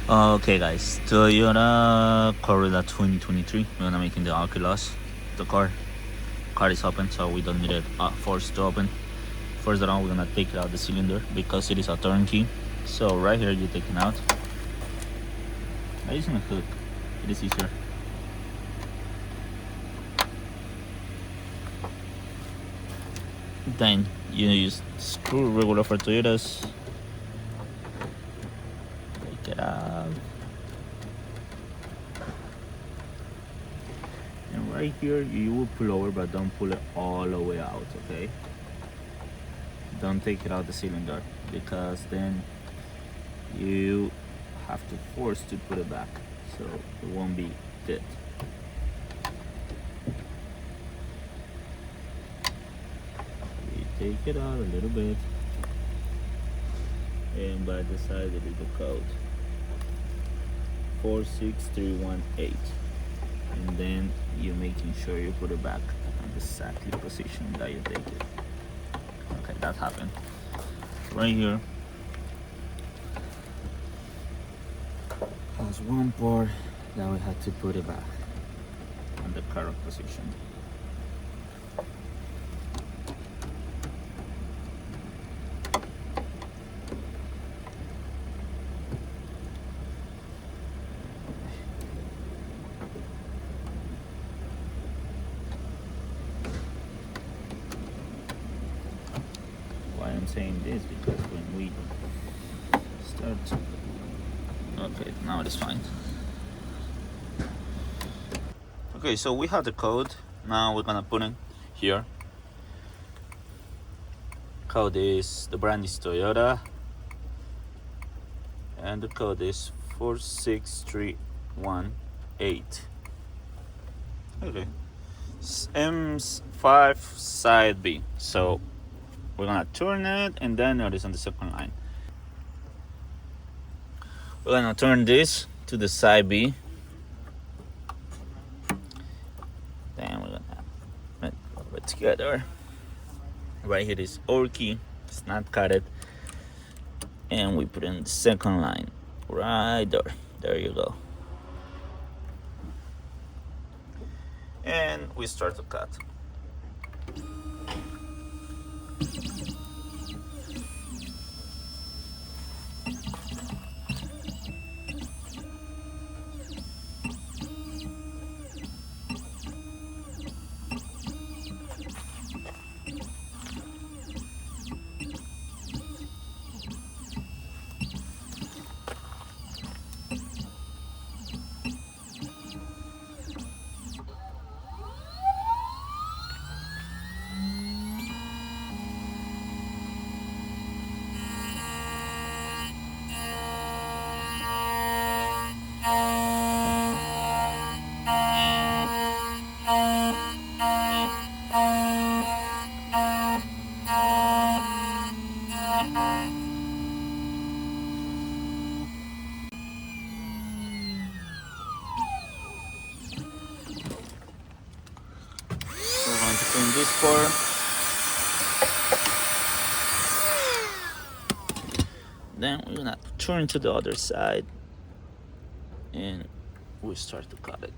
Okay, guys, Toyota Corolla 2023. We're gonna making the Oculus. The car is open, so we don't need it forced to open. First of all, we're gonna take out the cylinder because it is a turnkey. So right here, you take it out. I'm using a hook. It is easier. Then you use screw regular for Toyotas. Take it out. And right here, you will pull over, but don't pull it all the way out, okay? Don't take it out the cylinder because then you have to force to put it back, so it won't be good. You take it out a little bit, and by the side it is the code 46318, and then you're making sure you put it back on the exactly position that you take it. Okay, that happened. Right here has one part that we had to put it back on the correct position. Why I'm saying this, because when we start, okay, now it is fine. Okay, so we have the code. Now we're gonna put in here. Code is, the brand is Toyota, and the code is 46318. Okay, M5 side B. So we're gonna turn it, and then it is on the second line. We're gonna turn this to the side B. Then we're gonna put it together. Right here is our key. It's not cut it, and we put in the second line right there. There you go. And we start to cut. We're going to clean this part. Then we're gonna turn to the other side, and we start to cut it.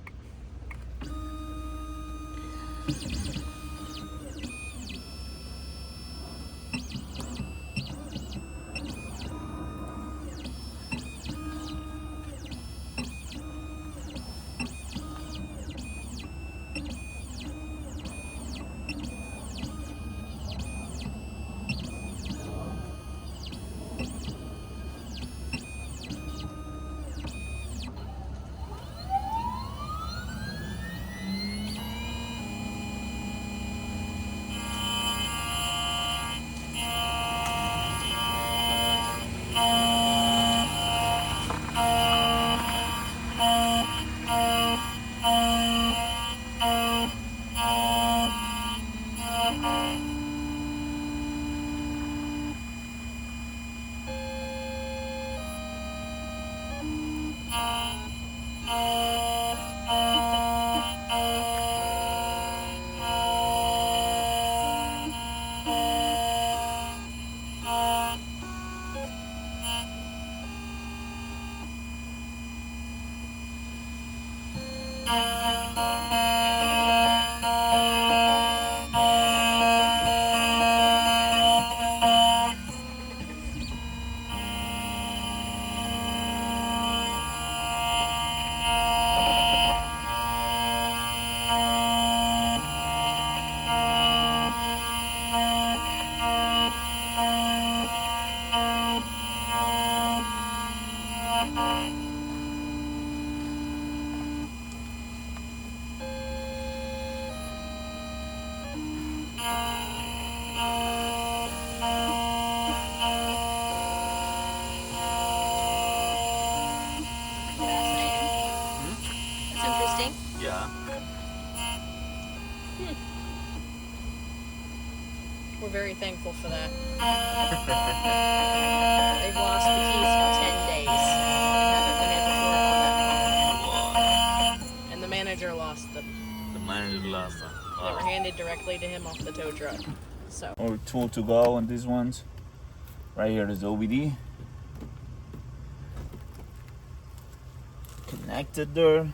Yeah. We're very thankful for that. They've lost the keys for 10 days. Haven't been able to work on them. And the manager lost them. The manager lost them. They were handed directly to him off the tow truck. So. Our tool to go on these ones. Right here is the OBD. Connected there.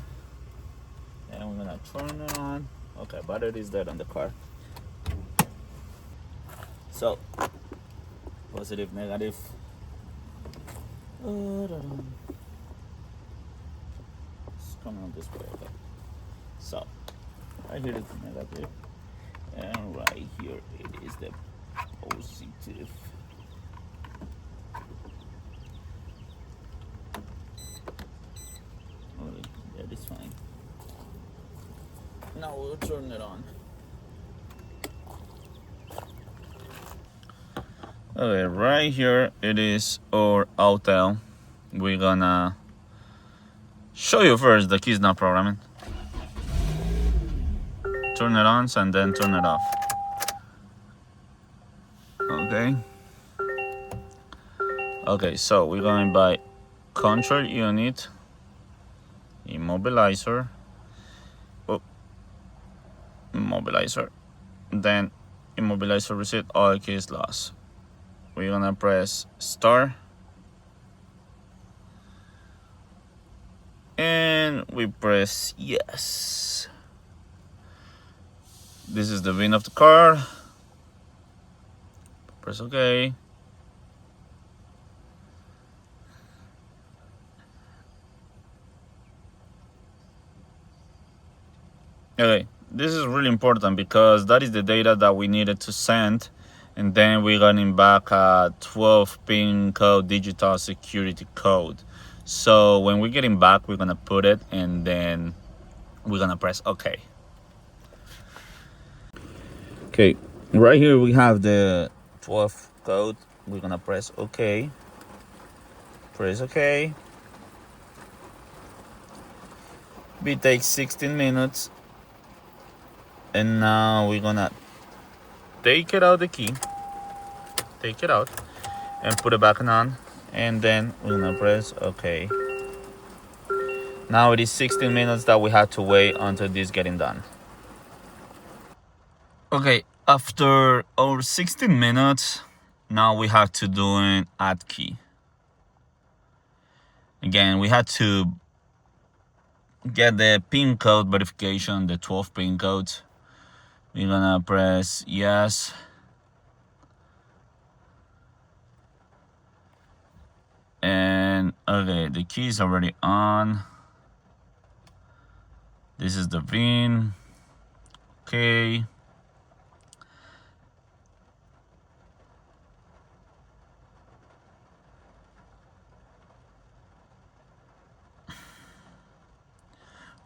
And we're gonna turn it on. Okay, battery is dead on the car. So, positive, negative. It's coming on this way, okay. So, right here is the negative. And right here it is the positive. Okay, that is fine. Now we'll turn it on. Okay, right here it is our hotel. We're gonna show you first the keys not programming. Turn it on and then turn it off. Okay, so we're going by control unit, immobilizer, immobilizer, then immobilizer reset all keys lost. We're gonna press start and we press yes. This is the VIN of the car. Press OK. Okay, this is really important because that is the data that we needed to send, and then we're getting back a 12-pin code, digital security code. So when we're getting back, we're gonna put it and then we're gonna press OK. Okay, right here we have the 12 code. We're gonna press OK. Press OK. It takes 16 minutes. And now we're gonna take it out the key, take it out, and put it back on. And then we're gonna press OK. Now it is 16 minutes that we had to wait until this getting done. Okay, after our 16 minutes, now we have to do an add key. Again, we had to get the pin code verification, the 12 pin code. We're gonna press yes. And okay, the key is already on. This is the VIN. Okay.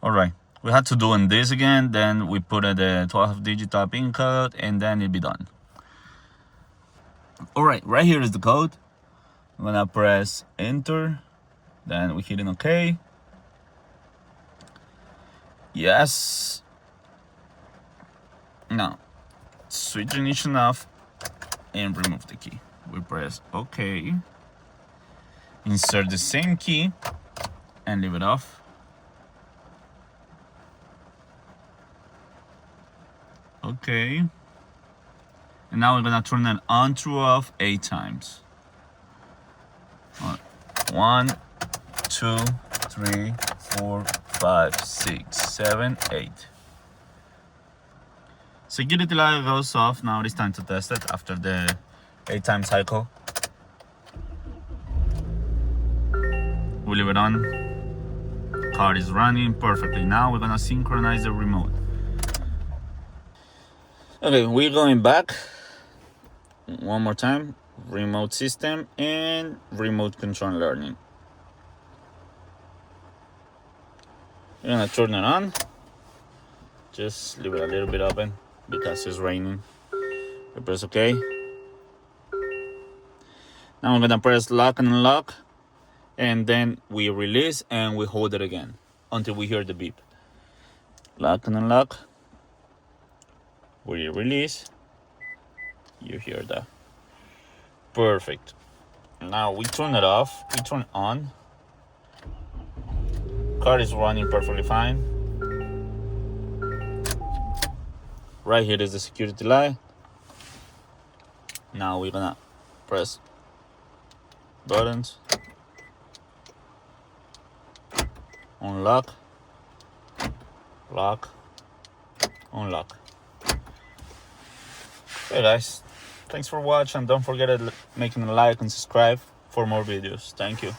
All right, we had to do this again. Then we put the 12 digital pin code and then it'll be done. All right here is the code. I'm gonna press enter. Then we hit an OK. Yes. Now, switch ignition off and remove the key. We press OK. Insert the same key and leave it off. Okay. And now we're gonna turn it on through off 8 times. 1, 2, 3, 4, 5, 6, 7, 8. Security light goes off. Now it's time to test it after the 8-time cycle. We leave it on. Car is running perfectly. Now we're gonna synchronize the remote. Okay, we're going back one more time. Remote system and remote control learning. We're gonna turn it on. Just leave it a little bit open because it's raining. We press OK. Now I'm gonna press lock and unlock, and then we release and we hold it again until we hear the beep. Lock and unlock. We release. You hear that. Perfect. Now we turn it off. We turn it on. Car is running perfectly fine. Right here is the security light. Now we're gonna press buttons. Unlock. Lock. Unlock. Hey guys, thanks for watching. Don't forget to making a like and subscribe for more videos. Thank you.